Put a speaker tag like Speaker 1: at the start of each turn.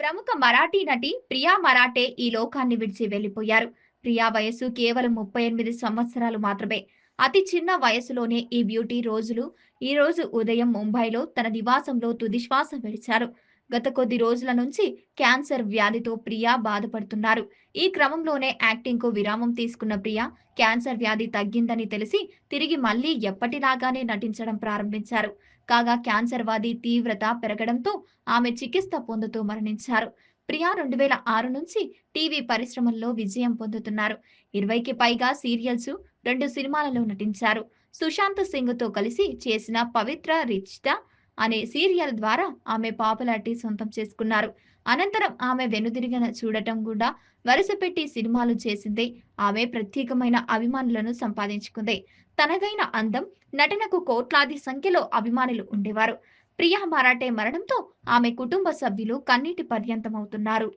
Speaker 1: ప్రముఖ మరాఠీ నటి ప్రియా మరాఠే ఈ లోకాన్ని విడిచి వెళ్లిపోయారు. ప్రియా వయస్సు కేవలం 38 సంవత్సరాలు మాత్రమే. అతి చిన్న వయసులోనే ఈ బ్యూటీ ఈ రోజు ఉదయం ముంబైలో తన నివాసంలో తుదిశ్వాస విడిచారు. గత కొద్ది రోజుల నుంచి క్యాన్సర్ వ్యాధితో ప్రియా బాధపడుతున్నారు. ఈ క్రమంలోనే యాక్టింగ్‌కు విరామం తీసుకున్న ప్రియా క్యాన్సర్ వ్యాధి తగ్గిందని తెలిసి తిరిగి మళ్లీ ఎప్పటిలాగానే నటించడం ప్రారంభించారు. కాగా క్యాన్సర్ వ్యాధి తీవ్రత పెరగడంతో ఆమె చికిత్స పొందుతూ మరణించారు. ప్రియా 2006 నుంచి టీవీ పరిశ్రమల్లో విజయం పొందుతున్నారు. 20కి పైగా సీరియల్స్, 2 సినిమాలలో నటించారు. సుశాంత్ సింగ్‌తో కలిసి చేసిన 'పవిత్ర రిష్తా' అనే సీరియల్ ద్వారా ఆమె పాపులారిటీ సొంతం చేసుకున్నారు. అనంతరం ఆమె వెనుదిరిగిన చూడటం కూడా వరుసపెట్టి సినిమాలు చేసిందే ఆమె ప్రత్యేకమైన అభిమానులను సంపాదించుకుంది. తనదైన అందం, నటనకు కోట్లాది సంఖ్యలో అభిమానులు ఉండేవారు. ప్రియా మరాఠే మరణంతో ఆమె కుటుంబ సభ్యులు కన్నీటి పర్యంతమవుతున్నారు.